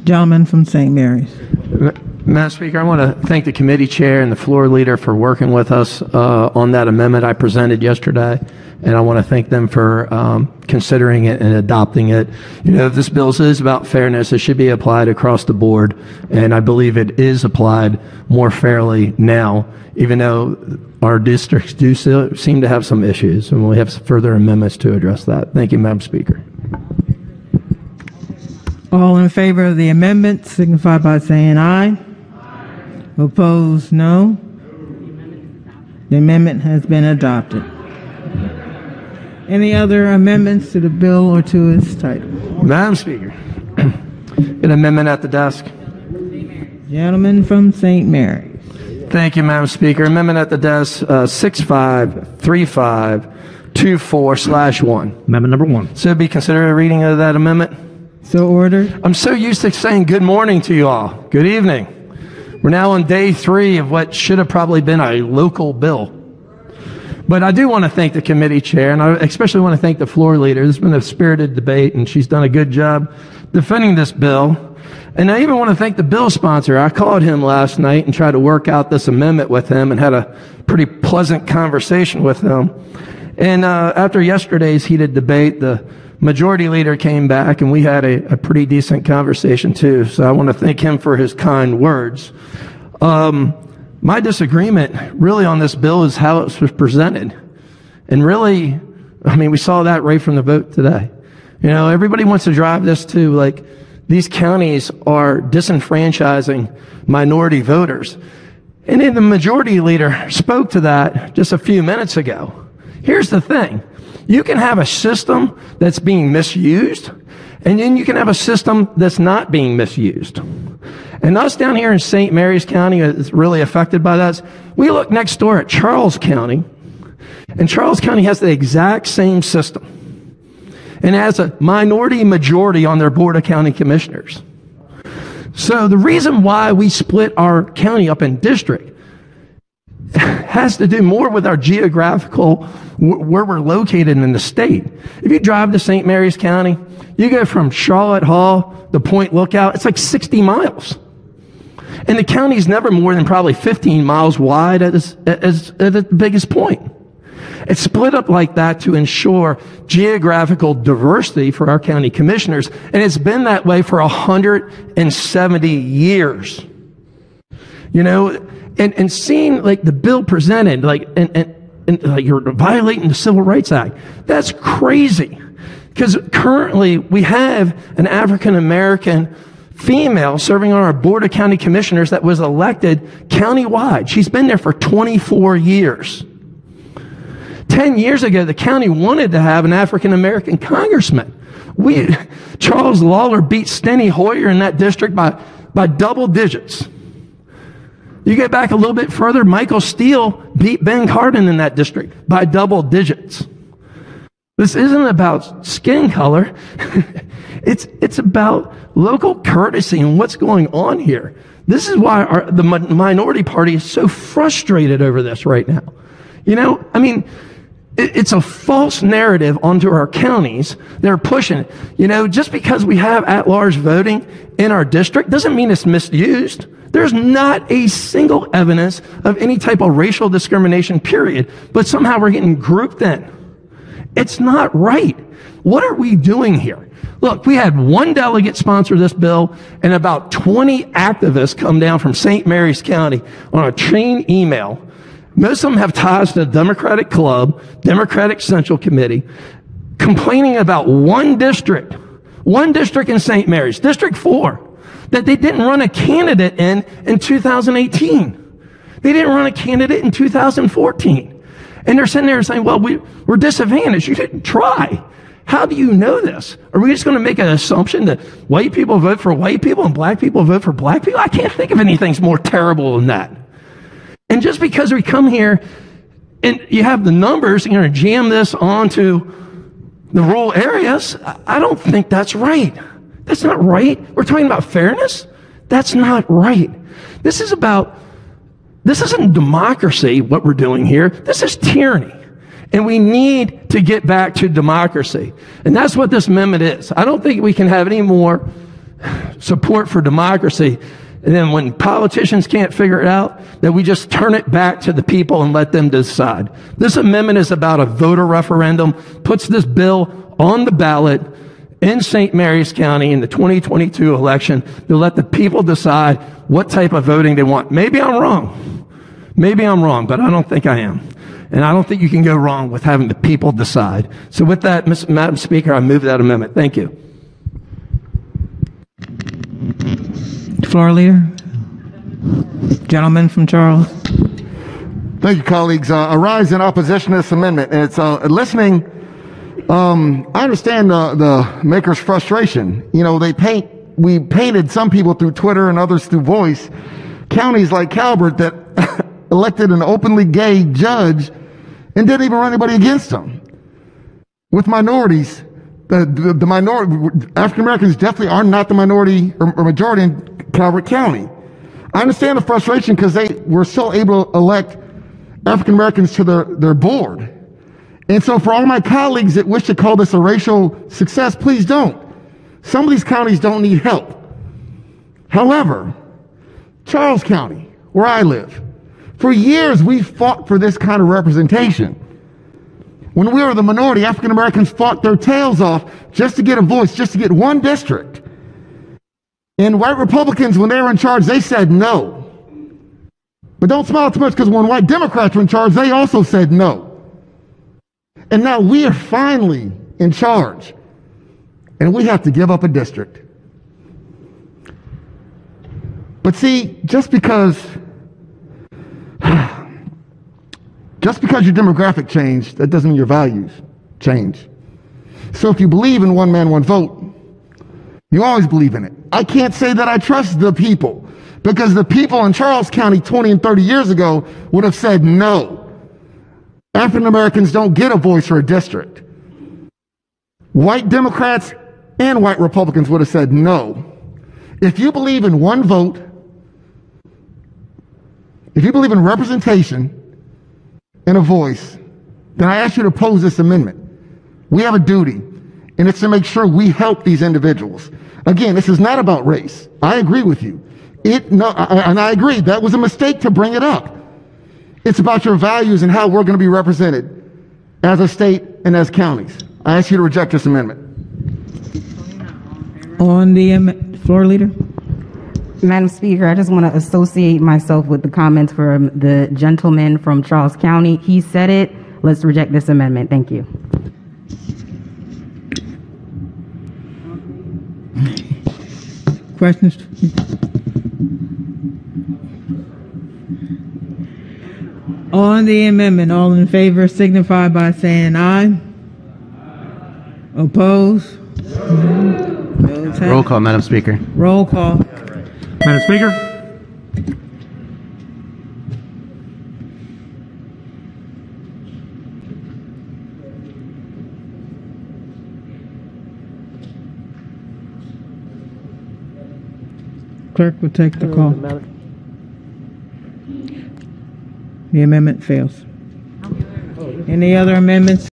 Gentleman from St. Mary's. Madam Speaker, I want to thank the committee chair and the floor leader for working with us on that amendment I presented yesterday, and I want to thank them for considering it and adopting it. You know, if this bill is about fairness, it should be applied across the board, and I believe it is applied more fairly now, even though our districts do seem to have some issues, and we have further amendments to address that. Thank you, Madam Speaker. All in favor of the amendment signify by saying aye. Opposed, no. The amendment has been adopted. Any other amendments to the bill or to its title? Madam Speaker, an amendment at the desk. Gentleman from St. Mary's. Thank you, Madam Speaker. Amendment at the desk 653524/1. Amendment number 1. So be considered a reading of that amendment. So ordered. I'm so used to saying good morning to you all. Good evening. We're now on day 3 of what should have probably been a local bill. But I do want to thank the committee chair, and I especially want to thank the floor leader. This has been a spirited debate, and she's done a good job defending this bill. And I even want to thank the bill sponsor. I called him last night and tried to work out this amendment with him and had a pretty pleasant conversation with him. And after yesterday's heated debate, the majority leader came back, and we had a pretty decent conversation too. So I want to thank him for his kind words. My disagreement really on this bill is how it was presented. And really, I mean, we saw that right from the vote today. You know, everybody wants to drive this to, like, these counties are disenfranchising minority voters. And then the majority leader spoke to that just a few minutes ago. Here's the thing. You can have a system that's being misused, and then you can have a system that's not being misused. And us down here in St. Mary's County is really affected by that. We look next door at Charles County, and Charles County has the exact same system and has a minority majority on their Board of County Commissioners. So the reason why we split our county up in district has to do more with our geographical, where we're located in the state. If you drive to St. Mary's County, you go from Charlotte Hall to Point Lookout, it's like 60 miles. And the county's never more than probably 15 miles wide at the biggest point. It's split up like that to ensure geographical diversity for our county commissioners, and it's been that way for 170 years. You know, and seeing like the bill presented, like, and like you're violating the Civil Rights Act, that's crazy. Because currently we have an African American female serving on our Board of County Commissioners that was elected countywide. She's been there for 24 years. 10 years ago, the county wanted to have an African American congressman. Charles Lawler beat Steny Hoyer in that district by double digits. You get back a little bit further, Michael Steele beat Ben Cardin in that district by double digits. This isn't about skin color. It's about local courtesy and what's going on here. This is why the minority party is so frustrated over this right now. You know, I mean, it's a false narrative onto our counties. They're pushing it. You know, just because we have at-large voting in our district doesn't mean it's misused. There's not a single evidence of any type of racial discrimination, period. But somehow we're getting grouped in. It's not right. What are we doing here? Look, we had one delegate sponsor this bill, and about 20 activists come down from St. Mary's County on a chain email. Most of them have ties to the Democratic Club, Democratic Central Committee, complaining about one district in St. Mary's, District 4, that they didn't run a candidate in 2018. They didn't run a candidate in 2014. And they're sitting there saying, well, we're disadvantaged. You didn't try. How do you know this? Are we just going to make an assumption that white people vote for white people and black people vote for black people? I can't think of anything more terrible than that. And just because we come here and you have the numbers, you're going to jam this onto the rural areas, I don't think that's right. That's not right. We're talking about fairness. That's not right. This isn't democracy, what we're doing here. This is tyranny. And we need to get back to democracy. And that's what this amendment is. I don't think we can have any more support for democracy. And then when politicians can't figure it out, that we just turn it back to the people and let them decide. This amendment is about a voter referendum, puts this bill on the ballot in St. Mary's County in the 2022 election to let the people decide what type of voting they want. Maybe I'm wrong. Maybe I'm wrong, but I don't think I am. And I don't think you can go wrong with having the people decide. So with that, Madam Speaker, I move that amendment. Thank you. Floor leader. Gentleman from Charles. Thank you, colleagues. I rise in opposition to this amendment. And it's listening. I understand the maker's frustration. You know, we painted some people through Twitter and others through voice. Counties like Calvert that elected an openly gay judge and didn't even run anybody against them. With minorities, the minority, African Americans definitely are not the minority or majority in Calvert County. I understand the frustration because they were still able to elect African Americans to their board. And so for all my colleagues that wish to call this a racial success, please don't. Some of these counties don't need help. However, Charles County, where I live, for years we fought for this kind of representation. When we were the minority, African Americans fought their tails off just to get a voice, just to get one district. And white Republicans, when they were in charge, they said no. But don't smile too much, because when white Democrats were in charge, they also said no. And now we are finally in charge, and we have to give up a district. But see, just because your demographic changed, that doesn't mean your values change. So if you believe in one man, one vote, you always believe in it. I can't say that I trust the people, because the people in Charles County 20 and 30 years ago would have said no. African Americans don't get a voice or a district. White Democrats and white Republicans would have said no. If you believe in one vote, if you believe in representation and a voice, then I ask you to oppose this amendment. We have a duty, and it's to make sure we help these individuals. Again, this is not about race. I agree with you. And I agree, that was a mistake to bring it up. It's about your values and how we're going to be represented as a state and as counties. I ask you to reject this amendment. On the floor leader. Madam Speaker, I just want to associate myself with the comments from the gentleman from Charles County. He said it. Let's reject this amendment. Thank you. Questions? On the amendment, all in favor signify by saying aye. Oppose? Roll call, Madam Speaker. Roll call. Madam Speaker. Clerk will take the call. The amendment fails. Any other amendments?